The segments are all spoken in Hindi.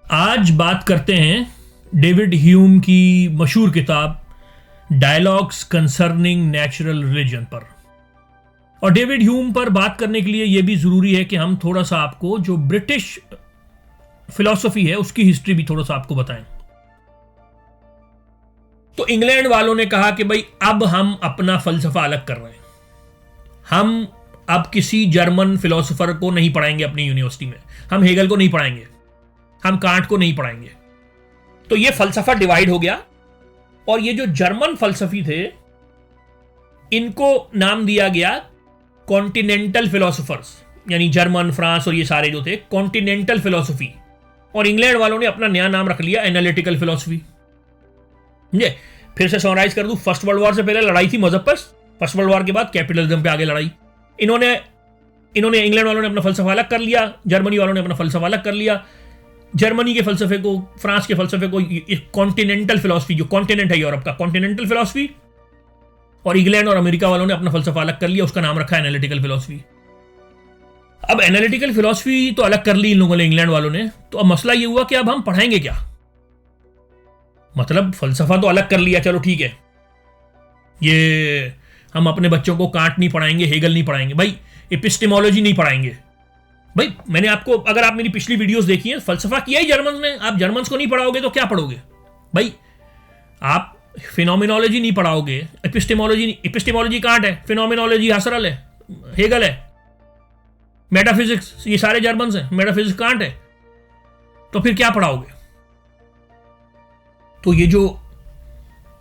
आज बात करते हैं डेविड ह्यूम की मशहूर किताब डायलॉग्स कंसर्निंग नेचुरल रिलीजन पर। और डेविड ह्यूम पर बात करने के लिए यह भी जरूरी है कि हम थोड़ा सा आपको जो ब्रिटिश फिलॉसफी है उसकी हिस्ट्री भी थोड़ा सा आपको बताएं। तो इंग्लैंड वालों ने कहा कि भाई अब हम अपना फलसफा अलग कर रहे हैं, हम अब किसी जर्मन फिलोसोफर को नहीं पढ़ाएंगे अपनी यूनिवर्सिटी में, हम हेगल को नहीं पढ़ाएंगे, हम कांट को नहीं पढ़ाएंगे। तो यह फलसफा डिवाइड हो गया और ये जो जर्मन फलसफी थे इनको नाम दिया गया कॉन्टिनेंटल फिलोसोफर्स, यानी जर्मन, फ्रांस और ये सारे जो थे कॉन्टिनेंटल फिलोसफी। और इंग्लैंड वालों ने अपना नया नाम रख लिया एनालिटिकल फिलोसफी। समझे? फिर से समराइज कर दूं, फर्स्ट वर्ल्ड वॉर से पहले लड़ाई थी मजहब पर, फर्स्ट वर्ल्ड वॉर के बाद कैपिटलिज्म पे आगे लड़ाई। इन्होंने इंग्लैंड वालों ने अपना फलसफा अलग कर लिया, जर्मनी वालों ने अपना फलसफा अलग कर लिया। जर्मनी के फलसफे को, फ्रांस के फलसफे को कॉन्टिनेंटल फिलोसफी, जो कॉन्टिनेंट है यूरोप का, कॉन्टिनेंटल फिलोसफी, और इंग्लैंड और अमेरिका वालों ने अपना फलसफा अलग कर लिया, उसका नाम रखा एनालिटिकल फिलोसफी। अब एनालिटिकल फिलोसफी तो अलग कर ली इन लोगों ने, इंग्लैंड वालों ने। तो अब मसला यह हुआ कि अब हम पढ़ाएंगे क्या? मतलब फलसफा तो अलग कर लिया, चलो ठीक है, ये हम अपने बच्चों को कांट नहीं पढ़ाएंगे, हेगल नहीं पढ़ाएंगे, भाई एपिस्टेमोलॉजी नहीं पढ़ाएंगे। भाई मैंने आपको, अगर आप मेरी पिछली वीडियोस देखी हैं, फलसफा किया ही जर्मन ने, आप जर्मन्स को नहीं पढ़ाओगे तो क्या पढ़ोगे? भाई आप फिनोमिनोलॉजी नहीं पढ़ाओगे, एपिस्टेमोलॉजी कांट है, फिनोमिनोलॉजी हसरल है, हेगल है, मेटाफिजिक्स ये सारे जर्मन्स हैं, मेटाफिजिक्स कांट है, तो फिर क्या पढ़ाओगे? तो ये जो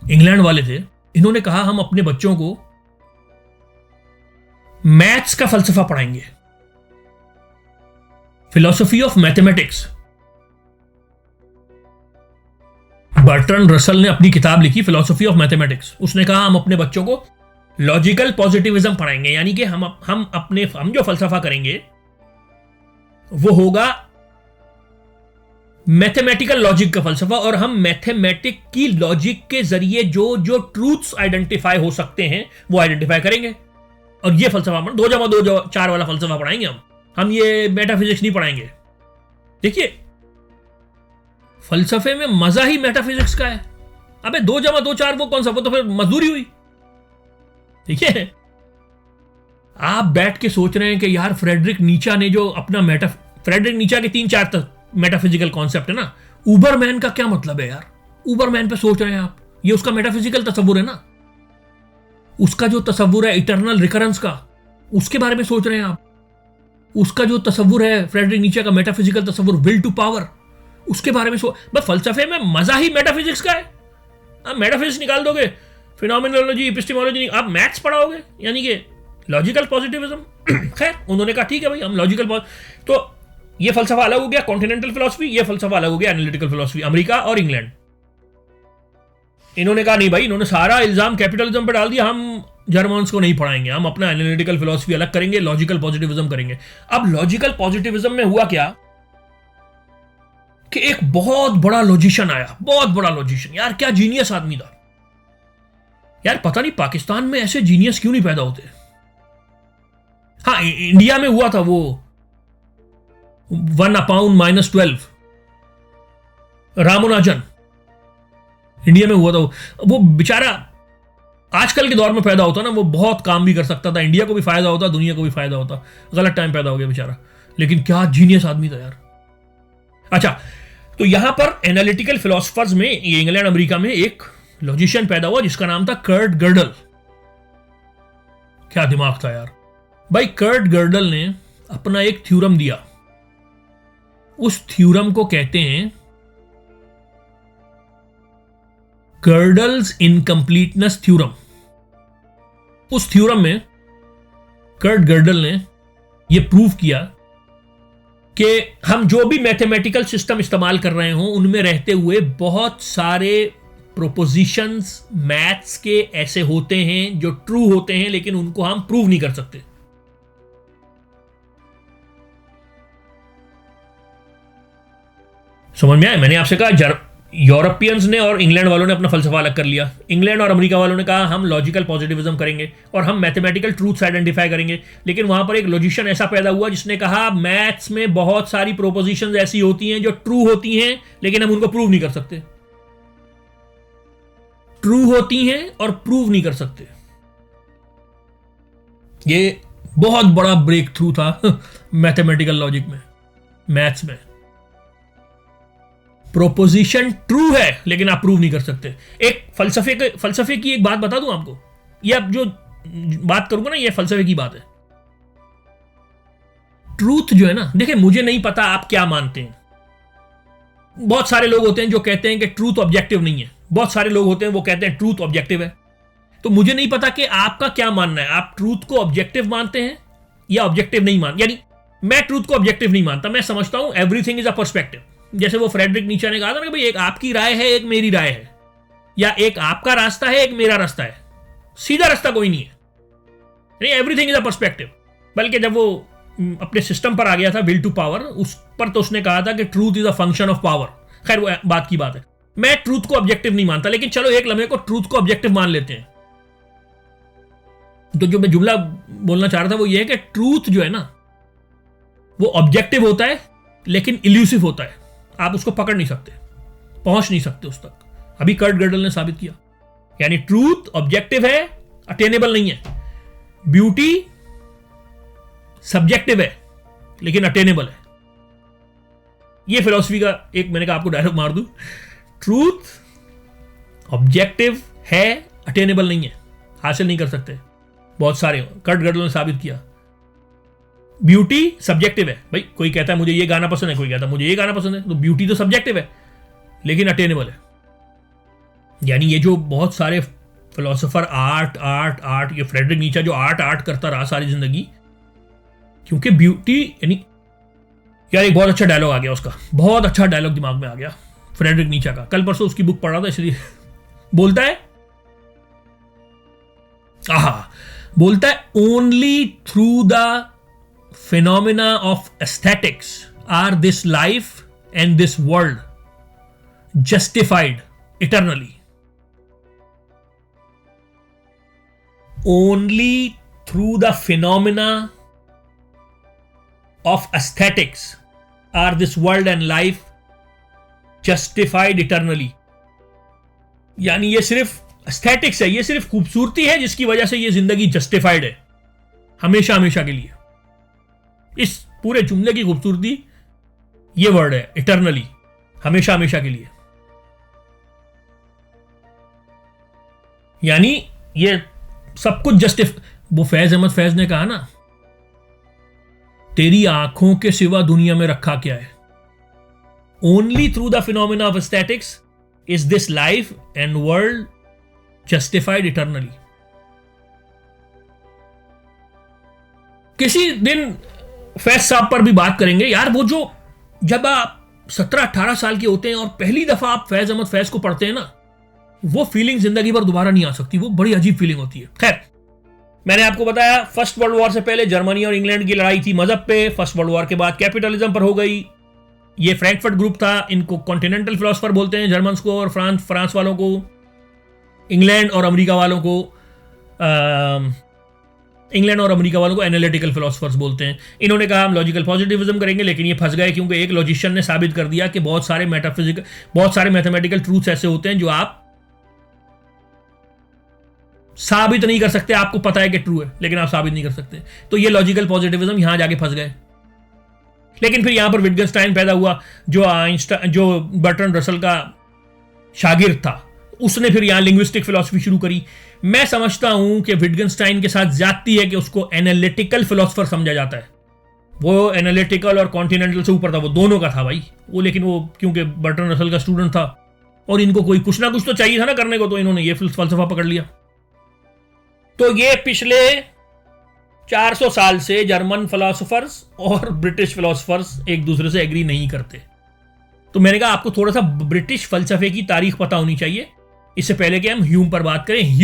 इंग्लैंड वाले थे इन्होंने कहा हम अपने बच्चों को मैथ्स का फलसफा पढ़ाएंगे, philosophy of mathematics. Bertrand Russell ने अपनी किताब लिखी फिलॉसफी ऑफ मैथमेटिक्स। उसने कहा हम अपने बच्चों को लॉजिकल पॉजिटिविज्म पढ़ाएंगे, यानी कि हम जो फलसफा करेंगे वो होगा मैथमेटिकल लॉजिक का फलसफा, और हम मैथमेटिक की लॉजिक के जरिए जो जो ट्रूथ्स आइडेंटिफाई हो सकते हैं वो आइडेंटिफाई करेंगे। और ये फलसफा 2+2=4 वाला फलसफा पढ़ाएंगे हम ये मेटाफिजिक्स नहीं पढ़ाएंगे। देखिए फलसफे में मजा ही मेटाफिजिक्स का है। अबे 2+2=4 वो कौन सा, वो तो फिर मजदूरी हुई। ठीक है, आप बैठ के सोच रहे हैं कि यार फ्रेडरिक नीचा ने जो अपना फ्रेडरिक नीचा के 3-4 मेटाफिजिकल कॉन्सेप्ट है ना, उबरमैन का क्या मतलब है यार? उबरमैन पे सोच रहे हैं आप, ये उसका मेटाफिजिकल तस्वुर है ना, उसका जो तस्वुर है इटर्नल रिकरेंस का, उसके बारे में सोच रहे हैं आप। उसका जो तस्वुर है फ्रेडरिक नीचे का मेटाफिजिकल तस्वुर, विल टू पावर, उसके बारे में बस फलसफे में मजा ही मेटाफिजिक्स का है। आप मेटाफिजिक्स निकाल दोगे, फिनोमिनोलॉजी, एपिस्टेमोलॉजी, आप मैथ्स पढ़ाओगे, यानी कि लॉजिकल पॉजिटिविज्म। खैर उन्होंने कहा ठीक है भाई हम लॉजिकल, तो ये फलसफा अलग हो गया कॉन्टिनेंटल फिलोसफी, ये फलसफा अलग हो गया एनालिटिकल फिलोसफी। अमेरिका और इंग्लैंड इन्होंने कहा नहीं भाई, इन्होंने सारा इल्जाम कैपिटलिज्म पर डाल दिया, हम जर्मन्स को नहीं पढ़ाएंगे, हम अपना एनालिटिकल फिलोसफी अलग करेंगे, लॉजिकल पॉजिटिविज्म करेंगे। अब लॉजिकल पॉजिटिविज्म में हुआ क्या कि एक बहुत बड़ा लॉजिशियन आया, बहुत बड़ा लॉजिशियन, यार क्या जीनियस आदमी था यार। पता नहीं पाकिस्तान में ऐसे जीनियस क्यों नहीं पैदा होते। हाँ इंडिया में हुआ था वो 1/-12 रामानुजन, इंडिया में हुआ था वो बेचारा आजकल के दौर में पैदा होता ना, वो बहुत काम भी कर सकता था, इंडिया को भी फायदा होता, दुनिया को भी फायदा होता। गलत टाइम पैदा हो गया बेचारा, लेकिन क्या जीनियस आदमी था यार। अच्छा, तो यहां पर एनालिटिकल फिलोसफर्स में, ये इंग्लैंड अमेरिका में एक लॉजिशियन पैदा हुआ जिसका नाम था कर्ट गर्डल। क्या दिमाग था यार भाई। कर्ट गर्डल ने अपना एक थ्योरम दिया, उस थ्योरम को कहते हैं गर्डल्स इनकंप्लीटनेस थ्योरम। उस थ्योरम में कर्ट गर्डल ने यह प्रूव किया कि हम जो भी मैथमेटिकल सिस्टम इस्तेमाल कर रहे हों उनमें रहते हुए बहुत सारे प्रोपोजिशंस मैथ्स के ऐसे होते हैं जो ट्रू होते हैं, लेकिन उनको हम प्रूव नहीं कर सकते। समझ में आया? मैंने आपसे कहा यूरोपियंस ने और इंग्लैंड वालों ने अपना फलसफा अलग कर लिया। इंग्लैंड और अमेरिका वालों ने कहा हम लॉजिकल पॉजिटिविज्म करेंगे और हम मैथमेटिकल ट्रूथ्स आइडेंटिफाई करेंगे। लेकिन वहां पर एक लॉजिशियन ऐसा पैदा हुआ जिसने कहा मैथ्स में बहुत सारी प्रोपोजिशंस ऐसी होती हैं जो ट्रू होती हैं लेकिन हम उनको प्रूव नहीं कर सकते। ट्रू होती हैं और प्रूव नहीं कर सकते। ये बहुत बड़ा ब्रेक थ्रू था मैथमेटिकल लॉजिक में, मैथ्स में। प्रोपोजिशन ट्रू है लेकिन आप प्रूव नहीं कर सकते। एक फलसफे की एक बात बता दूं आपको, ये अब जो बात करूंगा ना ये फलसफे की बात है। ट्रूथ जो है ना, देखिए मुझे नहीं पता आप क्या मानते हैं। बहुत सारे लोग होते हैं जो कहते हैं कि ट्रूथ ऑब्जेक्टिव नहीं है, बहुत सारे लोग होते हैं वो कहते हैं ट्रूथ ऑब्जेक्टिव है। तो मुझे नहीं पता कि आपका क्या मानना है। आप ट्रूथ को ऑब्जेक्टिव मानते हैं या ऑब्जेक्टिव नहीं मानते। यानी मैं ट्रूथ को ऑब्जेक्टिव नहीं मानता, मैं समझता हूं एवरीथिंग इज अ पर्सपेक्टिव। जैसे वो फ्रेडरिक नीचे ने कहा था ना कि भाई एक आपकी राय है एक मेरी राय है, या एक आपका रास्ता है एक मेरा रास्ता है, सीधा रास्ता कोई नहीं है। नहीं, एवरीथिंग इज अ पर्सपेक्टिव। बल्कि जब वो अपने सिस्टम पर आ गया था विल टू पावर, उस पर तो उसने कहा था कि truth is a function of power. खैर वो बात की बात है। मैं ट्रूथ को ऑब्जेक्टिव नहीं मानता, लेकिन चलो एक लम्हे को ट्रूथ को ऑब्जेक्टिव मान लेते हैं। तो जो मैं जुमला बोलना चाह रहा था वो ये है कि ट्रूथ जो है ना वो ऑब्जेक्टिव होता है लेकिन इल्यूसिव होता है। आप उसको पकड़ नहीं सकते, पहुंच नहीं सकते उस तक। अभी कर्ट गर्डल ने साबित किया। यानी ट्रूथ ऑब्जेक्टिव है, अटेनेबल नहीं है। ब्यूटी सब्जेक्टिव है लेकिन अटेनेबल है। ये फिलॉसफी का एक, मैंने कहा आपको डायलॉग मार दूं, ट्रूथ ऑब्जेक्टिव है, अटेनेबल नहीं है, हासिल नहीं कर सकते। बहुत सारे कर्ट गर्डल ने साबित किया। ब्यूटी सब्जेक्टिव है, भाई कोई कहता है मुझे ये गाना पसंद है, कोई कहता है मुझे ये गाना पसंद है, तो ब्यूटी तो सब्जेक्टिव है लेकिन अटेनेबल है। यानी ये जो बहुत सारे फिलोसोफर आर्ट आर्ट आर्ट, ये फ्रेडरिक नीचा जो आर्ट करता रहा सारी जिंदगी, क्योंकि ब्यूटी यानी, यार एक बहुत अच्छा डायलॉग आ गया उसका, बहुत अच्छा डायलॉग दिमाग में आ गया फ्रेडरिक नीचा का। कल परसों उसकी बुक पढ़ रहा था इसलिए बोलता है, बोलता है only through the phenomena of aesthetics are this life and this world justified eternally. Only through the phenomena of aesthetics are this world and life justified eternally. यानी ये सिर्फ एस्थेटिक्स है, ये सिर्फ खूबसूरती है जिसकी वजह से ये जिंदगी जस्टिफाइड है हमेशा हमेशा के लिए। इस पूरे जुमले की खूबसूरती ये वर्ड है, इटरनली, हमेशा हमेशा के लिए। यानी ये सब कुछ वो फैज अहमद फैज ने कहा ना, तेरी आंखों के सिवा दुनिया में रखा क्या है। Only through the phenomena of aesthetics is this life and world justified eternally. किसी दिन फैज साहब पर भी बात करेंगे। यार वो जो, जब आप 17-18 साल के होते हैं और पहली दफा आप फैज अहमद फैज को पढ़ते हैं ना, वो फीलिंग जिंदगी भर दोबारा नहीं आ सकती। वो बड़ी अजीब फीलिंग होती है। खैर, मैंने आपको बताया फर्स्ट वर्ल्ड वॉर से पहले जर्मनी और इंग्लैंड की लड़ाई थी मजहब पे, फर्स्ट वर्ल्ड वॉर के बाद कैपिटलिज्म पर हो गई। ये फ्रैंकफर्ट ग्रुप था, इनको कॉन्टिनेंटल फिलोसफर बोलते हैं, जर्मन्स को और फ्रांस वालों को, इंग्लैंड और अमेरिका वालों को एनालिटिकल फिलोसफर्स बोलते हैं। इन्होंने कहा हम लॉजिकल पॉजिटिविज्म करेंगे, लेकिन ये फंस गए क्योंकि एक लॉजिशियन ने साबित कर दिया कि बहुत सारे मैथमेटिकल ट्रूथ्स ऐसे होते हैं जो आप साबित नहीं कर सकते। आपको पता है कि ट्रू है लेकिन आप साबित नहीं कर सकते। तो ये लॉजिकल पॉजिटिविज्म यहां जाके फंस गए। लेकिन फिर यहां पर विटगेनस्टाइन पैदा हुआ जो बर्ट्रैंड रसल का शागिर्द था। उसने फिर यहां लिंग्विस्टिक फिलॉसफी शुरू करी। मैं समझता हूं कि विटगेनस्टाइन के साथ ज्यादती है कि उसको एनालिटिकल फिलोसफर समझा जाता है। वो एनालिटिकल और कॉन्टिनेंटल से ऊपर था, वो दोनों का था भाई वो। लेकिन वो क्योंकि बर्ट्रैंड रसल का स्टूडेंट था और इनको कोई कुछ ना कुछ तो चाहिए था ना करने को, तो इन्होंने ये फलसफा पकड़ लिया। तो ये पिछले 400 साल से जर्मन फिलोसफर्स और ब्रिटिश फिलोसफर्स एक दूसरे से एग्री नहीं करते। तो मैंने कहा आपको थोड़ा सा ब्रिटिश फलसफे की तारीख पता होनी चाहिए इससे पहले कि हम ह्यूम पर बात करें।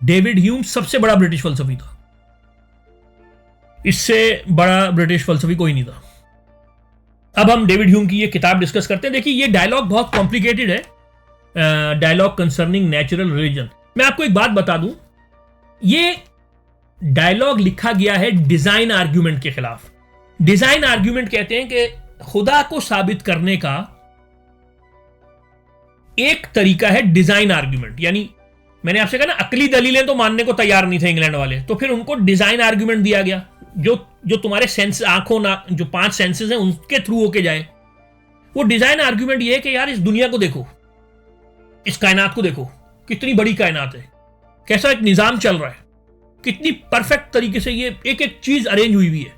डेविड ह्यूम सबसे बड़ा ब्रिटिश फलसफी था। इससे बड़ा ब्रिटिश फलसफी कोई नहीं था। अब हम डेविड ह्यूम की ये किताब डिस्कस करते हैं। देखिए, ये डायलॉग बहुत कॉम्प्लिकेटेड है, डायलॉग कंसर्निंग नेचुरल रिलीजन। मैं आपको एक बात बता दूं, ये डायलॉग लिखा गया है डिजाइन आर्ग्यूमेंट के खिलाफ। डिजाइन आर्ग्यूमेंट कहते हैं कि खुदा को साबित करने का एक तरीका है डिजाइन आर्ग्यूमेंट। यानी मैंने आपसे कहा ना, अकली दलीलें तो मानने को तैयार नहीं थे इंग्लैंड वाले, तो फिर उनको डिजाइन आर्ग्यूमेंट दिया गया जो तुम्हारे सेंस, आंखों ना, जो 5 सेंसेस हैं उनके थ्रू होके जाए। वो डिजाइन आर्ग्यूमेंट ये है कि यार, इस दुनिया को देखो, इस कायनात को देखो, कितनी बड़ी कायनात है, कैसा एक निजाम चल रहा है, कितनी परफेक्ट तरीके से ये एक एक चीज अरेंज हुई हुई है।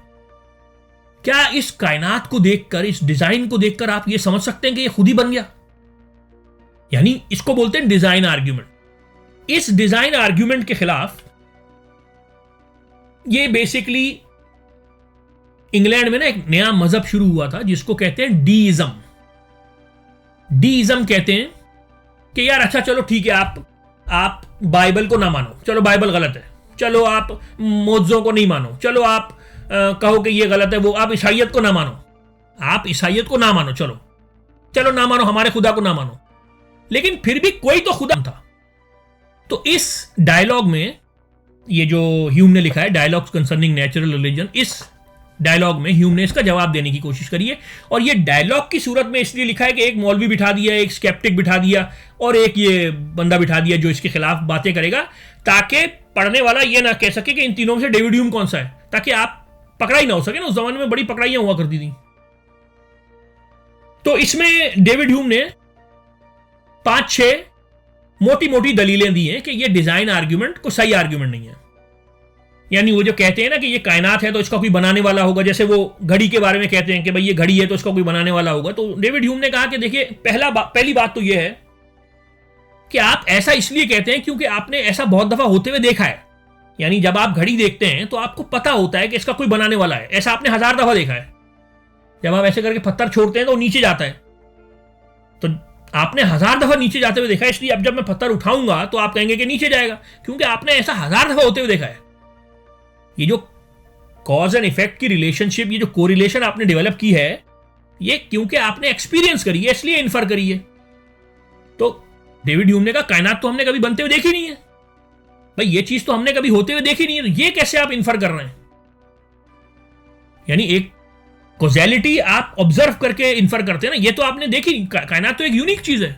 क्या इस कायनात को देखकर, इस डिजाइन को देखकर आप ये समझ सकते हैं कि ये खुद ही बन गया? यानी इसको बोलते हैं डिजाइन आर्ग्यूमेंट। इस डिजाइन आर्ग्यूमेंट के खिलाफ ये बेसिकली इंग्लैंड में ना एक नया मजहब शुरू हुआ था जिसको कहते हैं डीइज्म। डीइज्म कहते हैं कि यार अच्छा चलो ठीक है, आप बाइबल को ना मानो, चलो बाइबल गलत है, चलो आप मोज़ों को नहीं मानो, चलो आप कहो कि ये गलत है, वो आप ईसाइयत को ना मानो, आप ईसाइयत को ना मानो, चलो ना मानो, हमारे खुदा को ना मानो, लेकिन फिर भी कोई तो खुदा था। तो इस डायलॉग में, ये जो ह्यूम ने लिखा है डायलॉग्स कंसर्निंग नेचुरल रिलीजन, इस डायलॉग में ह्यूम ने इसका जवाब देने की कोशिश करी है। और ये डायलॉग की सूरत में इसलिए लिखा है कि एक मौलवी बिठा दिया, एक स्केप्टिक बिठा दिया और एक ये बंदा बिठा दिया जो इसके खिलाफ बातें करेगा, ताकि पढ़ने वाला ये ना कह सके कि इन तीनों में से डेविड ह्यूम कौन सा है, ताकि आप पकड़ाई ना हो सके ना। उस जमाने में बड़ी पकड़ाइयां हुआ करती थी। तो इसमें डेविड ह्यूम ने 5-6 मोटी मोटी दलीलें दी हैं कि ये डिजाइन आर्ग्यूमेंट को सही आर्ग्यूमेंट नहीं है। यानी वो जो कहते हैं ना कि ये कायनात है तो इसका कोई बनाने वाला होगा, जैसे वो घड़ी के बारे में कहते हैं कि भाई ये घड़ी है तो इसका कोई बनाने वाला होगा। तो डेविड ह्यूम ने कहा कि देखिए, पहली बात तो ये है कि आप ऐसा इसलिए कहते हैं क्योंकि आपने ऐसा बहुत दफा होते हुए देखा है। यानी जब आप घड़ी देखते हैं तो आपको पता होता है कि इसका कोई बनाने वाला है, ऐसा आपने 1000 दफा देखा है। जब आप ऐसे करके पत्थर छोड़ते हैं तो नीचे जाता है, तो आपने 1000 दफा नीचे जाते हुए देखा है, इसलिए अब जब मैं पत्थर उठाऊंगा तो आप कहेंगे कि नीचे जाएगा, क्योंकि आपने ऐसा 1000 दफा होते हुए देखा है। ये जो कॉज एंड इफेक्ट की रिलेशनशिप, ये जो कोरिलेशन आपने डेवलप की है, ये क्योंकि आपने एक्सपीरियंस करी है, इसलिए इन्फर करी है। तो डेविड ह्यूम ने कहा कायनात तो हमने कभी बनते हुए देखी नहीं है भाई, ये चीज तो हमने कभी होते हुए देखी नहीं है, तो ये कैसे आप इन्फर कर रहे हैं? यानी एक कॉजेलिटी आप ऑब्जर्व करके इन्फर करते हैं ना, ये तो आपने देखी। कायनात तो एक यूनिक चीज है।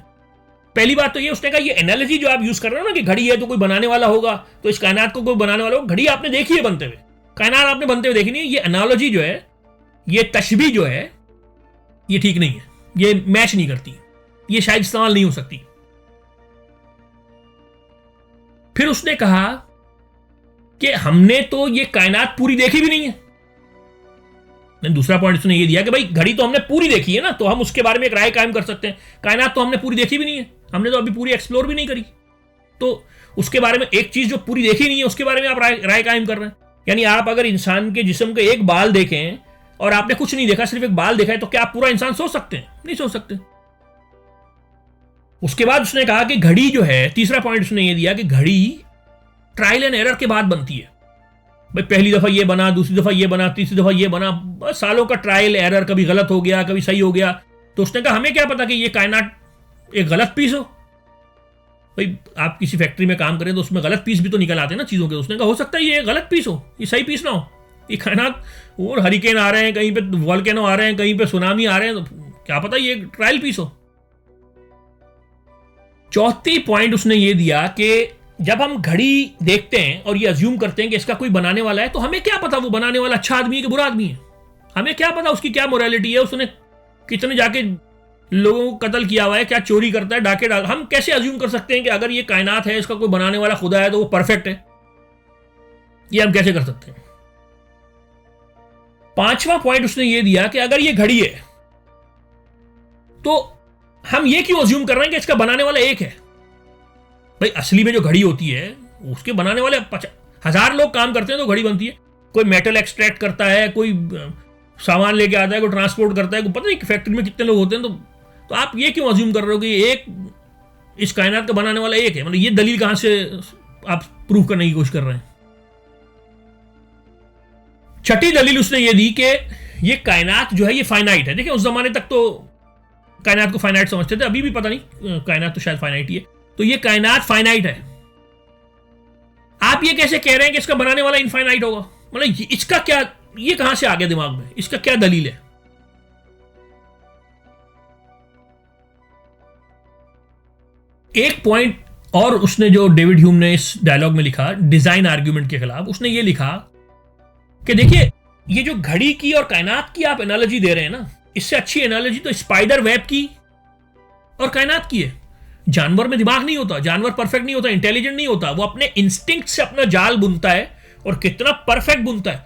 पहली बात तो ये, उसने कहा ये एनालॉजी जो आप यूज कर रहे हो ना कि घड़ी है तो कोई बनाने वाला होगा, तो इस कायनात को कोई बनाने वाला होगा, घड़ी आपने देखी है बनते हुए, कायनात आपने बनते हुए देखी नहीं है। ये एनालॉजी जो है, ये तशबीह जो है, ये ठीक नहीं है, ये मैच नहीं करती, ये शायद इस्तेमाल नहीं हो सकती। फिर उसने कहा कि हमने तो ये कायनात पूरी देखी भी नहीं है। दूसरा पॉइंट उसने ये दिया कि भाई घड़ी तो हमने पूरी देखी है ना, तो हम उसके बारे में एक राय कायम कर सकते हैं। कायनात तो हमने पूरी देखी भी नहीं है, हमने तो अभी पूरी एक्सप्लोर भी नहीं करी, तो उसके बारे में, एक चीज जो पूरी देखी नहीं है उसके बारे में आप राय कायम कर रहे हैं। यानी आप अगर इंसान के जिस्म के एक बाल देखें और आपने कुछ नहीं देखा, सिर्फ एक बाल देखा है, तो क्या आप पूरा इंसान सोच सकते हैं? नहीं सोच सकते। उसके बाद उसने कहा कि घड़ी जो है, तीसरा पॉइंट उसने ये दिया कि घड़ी ट्रायल एंड एरर के बाद बनती है। भाई पहली दफा ये बना, दूसरी दफा ये बना, तीसरी दफा ये बना, बस सालों का ट्रायल एरर, कभी गलत हो गया, कभी सही हो गया। तो उसने कहा हमें क्या पता कि ये कायनात एक गलत पीस हो। भाई आप किसी फैक्ट्री में काम करें तो उसमें गलत पीस भी तो निकल आते हैं ना चीजों के। उसने कहा हो सकता है ये गलत पीस हो, ये सही पीस ना हो। ये कायनात और हरिकेन आ रहे हैं, कहीं पे वॉल्केनो आ रहे हैं, कहीं पे सुनामी आ रहे हैं, तो क्या पता ये ट्रायल पीस हो। चौथी पॉइंट उसने ये दिया कि जब हम घड़ी देखते हैं और ये अज्यूम करते हैं कि इसका कोई बनाने वाला है, तो हमें क्या पता वो बनाने वाला अच्छा आदमी है कि बुरा आदमी है? हमें क्या पता उसकी क्या मोरालिटी है, उसने कितने जाके लोगों को कत्ल किया हुआ है, क्या चोरी करता है, डाके डाल। हम कैसे अज्यूम कर सकते हैं कि अगर ये कायनात है, इसका कोई बनाने वाला खुदा है, तो वो परफेक्ट है? ये हम कैसे कर सकते हैं? पांचवा पॉइंट उसने ये दिया कि अगर ये घड़ी है तो हम ये क्यों अज्यूम कर रहे हैं कि इसका बनाने वाला एक है? भाई असली में जो घड़ी होती है उसके बनाने वाले 1000 लोग काम करते हैं तो घड़ी बनती है। कोई मेटल एक्सट्रैक्ट करता है, कोई सामान लेके आता है, कोई ट्रांसपोर्ट करता है, कोई पता नहीं फैक्ट्री में कितने लोग होते हैं। तो आप ये क्यों अज्यूम कर रहे हो कि एक इस कायनात का बनाने वाला एक है? मतलब ये दलील कहां से आप प्रूव करने की कोशिश कर रहे हैं? छठी दलील उसने ये दी कि ये कायनात जो है ये फाइनाइट है। देखिए उस जमाने तक तो कायनात को फाइनाइट समझते थे, अभी भी पता नहीं, कायनात तो शायद फाइनाइट ही है। तो ये कायनात फाइनाइट है, आप ये कैसे कह रहे हैं कि इसका बनाने वाला इनफाइनाइट होगा? मतलब इसका क्या, ये कहां से आ गया दिमाग में, इसका क्या दलील है? एक पॉइंट और उसने जो डेविड ह्यूम ने इस डायलॉग में लिखा डिजाइन आर्ग्यूमेंट के खिलाफ, उसने ये लिखा कि देखिए ये जो घड़ी की और कायनात की आप एनालॉजी दे रहे हैं ना, इससे अच्छी एनालॉजी तो स्पाइडर वेब की और कायनात की है। जानवर में दिमाग नहीं होता, जानवर परफेक्ट नहीं होता, इंटेलिजेंट नहीं होता, वो अपने इंस्टिंक्ट से अपना जाल बुनता है और कितना परफेक्ट बुनता है।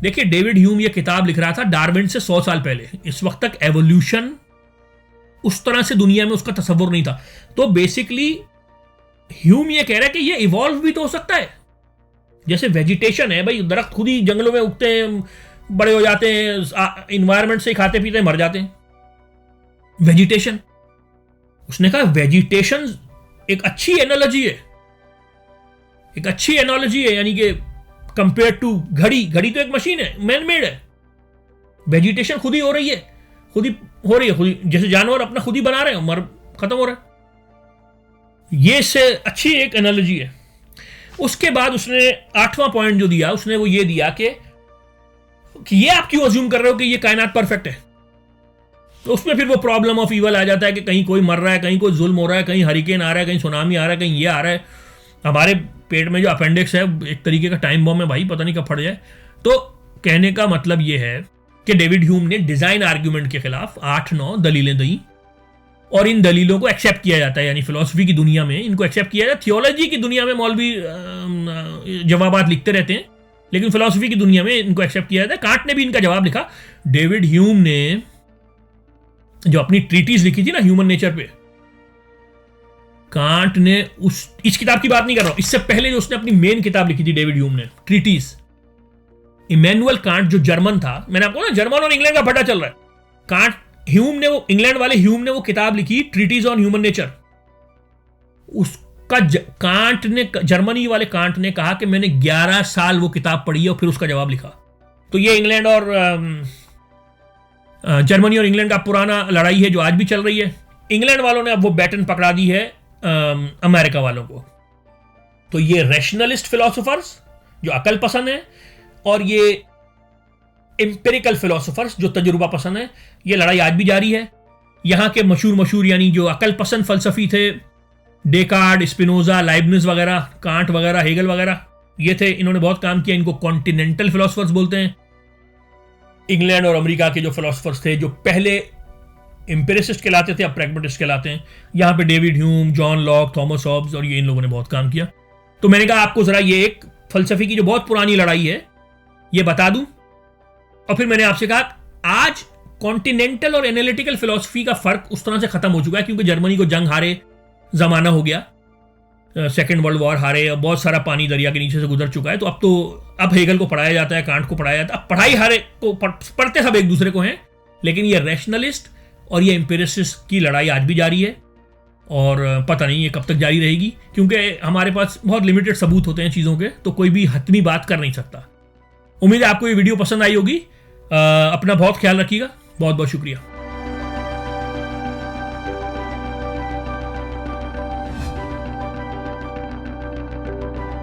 देखिए डेविड ह्यूम ये किताब लिख रहा था डार्विन से 100 साल पहले। इस वक्त तक एवोल्यूशन उस तरह से दुनिया में उसका तस्वुर नहीं था। तो बेसिकली ह्यूम ये कह रहा है कि ये इवॉल्व भी तो हो सकता है। जैसे वेजिटेशन है भाई, दरख्त खुद ही जंगलों में उगते हैं, बड़े हो जाते हैं, इन्वायरमेंट से खाते पीते मर जाते हैं। वेजिटेशन, उसने कहा वेजिटेशन एक अच्छी एनालॉजी है, एक अच्छी एनालॉजी है, यानी कि कंपेयर टू घड़ी। घड़ी तो एक मशीन है, मैन मेड है। वेजिटेशन खुद ही हो रही है, खुद ही हो रही है, खुद ही, जैसे जानवर अपना खुद ही बना रहे हैं, मर खत्म हो रहा है। ये से अच्छी एक एनालॉजी है। उसके बाद उसने 8वां पॉइंट जो दिया, उसने वो ये दिया कि ये आप क्यों अज्यूम कर रहे हो कि ये कायनात परफेक्ट है? तो उसमें फिर वो प्रॉब्लम ऑफ ईवल आ जाता है कि कहीं कोई मर रहा है, कहीं कोई जुल्म हो रहा है, कहीं हरिकेन आ रहा है, कहीं सुनामी आ रहा है, कहीं ये आ रहा है। हमारे पेट में जो अपेंडिक्स है एक तरीके का टाइम बॉम्ब है भाई, पता नहीं कब फट जाए। तो कहने का मतलब ये है कि डेविड ह्यूम ने डिजाइन आर्ग्यूमेंट के खिलाफ 8-9 दलीलें दी और इन दलीलों को एक्सेप्ट किया जाता है। यानी फिलॉसफी की दुनिया में इनको एक्सेप्ट किया जाता है। थियोलॉजी की दुनिया में मौलवी जवाबात लिखते रहते हैं, लेकिन फिलॉसफी की दुनिया में इनको एक्सेप्ट किया जाता है। कांट ने भी इनका जवाब लिखा। डेविड ह्यूम ने जो अपनी ट्रीटीज लिखी थी ना ह्यूमन नेचर पे, कांट ने इस किताब की बात नहीं कर रहा हूं, इससे पहले जो उसने अपनी मेन किताब लिखी थी डेविड ह्यूम ने, ट्रीटीज। इमैनुअल कांट जो जर्मन था, मैंने आपको ना जर्मन और इंग्लैंड का फटा चल रहा है। कांट, ह्यूम ने वो इंग्लैंड वाले ह्यूम ने वो किताब लिखी ट्रीटीज ऑन ह्यूमन नेचर। उसका कांट ने, जर्मनी वाले कांट ने कहा कि मैंने 11 साल वो किताब पढ़ी है और फिर उसका जवाब लिखा। तो ये इंग्लैंड और जर्मनी और इंग्लैंड का पुराना लड़ाई है जो आज भी चल रही है। इंग्लैंड वालों ने अब वो बैटन पकड़ा दी है अमेरिका वालों को। तो ये रैशनलिस्ट फिलोसोफर्स जो अकल पसंद है और ये एम्पिरिकल फिलोसोफर्स जो तजुर्बा पसंद है, ये लड़ाई आज भी जारी है। यहां के मशहूर यानी जो अकल पसंद फलसफी थे, डेकार्ड, स्पिनोजा, लाइबनिज वगैरह, कांट वगैरह, हेगल वगैरह, ये थे, इन्होंने बहुत काम किया। इनको कॉन्टिनेंटल फिलोसोफर्स बोलते हैं। इंग्लैंड और अमेरिका के जो फिलोसोफर्स थे जो पहले एम्पिरिसिस्ट कहलाते थे, अब प्रैग्मेटिस्ट कहलाते हैं। यहां पे David Hume, John Locke, Thomas Hobbes और ये इन लोगों ने बहुत काम किया। तो मैंने कहा आपको जरा ये एक फलसफी की जो बहुत पुरानी लड़ाई है ये बता दूं। और फिर मैंने आपसे कहा आज कॉन्टिनेंटल और एनालिटिकल फिलोसफी का फर्क उस तरह से खत्म हो चुका है, क्योंकि जर्मनी को जंग हारे जमाना हो गया, सेकेंड वर्ल्ड वॉर हारे, और बहुत सारा पानी दरिया के नीचे से गुजर चुका है। तो अब हेगल को पढ़ाया जाता है, कांट को पढ़ाया जाता है। अब पढ़ाई हारे को पढ़ते सब एक दूसरे को हैं, लेकिन ये रैशनलिस्ट और ये एम्पिरिसिस्ट की लड़ाई आज भी जारी है और पता नहीं ये कब तक जारी रहेगी, क्योंकि हमारे पास बहुत लिमिटेड सबूत होते हैं चीज़ों के, तो कोई भी हतमी बात कर नहीं सकता। उम्मीद है आपको ये वीडियो पसंद आई होगी। अपना बहुत ख्याल रखिएगा। बहुत बहुत शुक्रिया।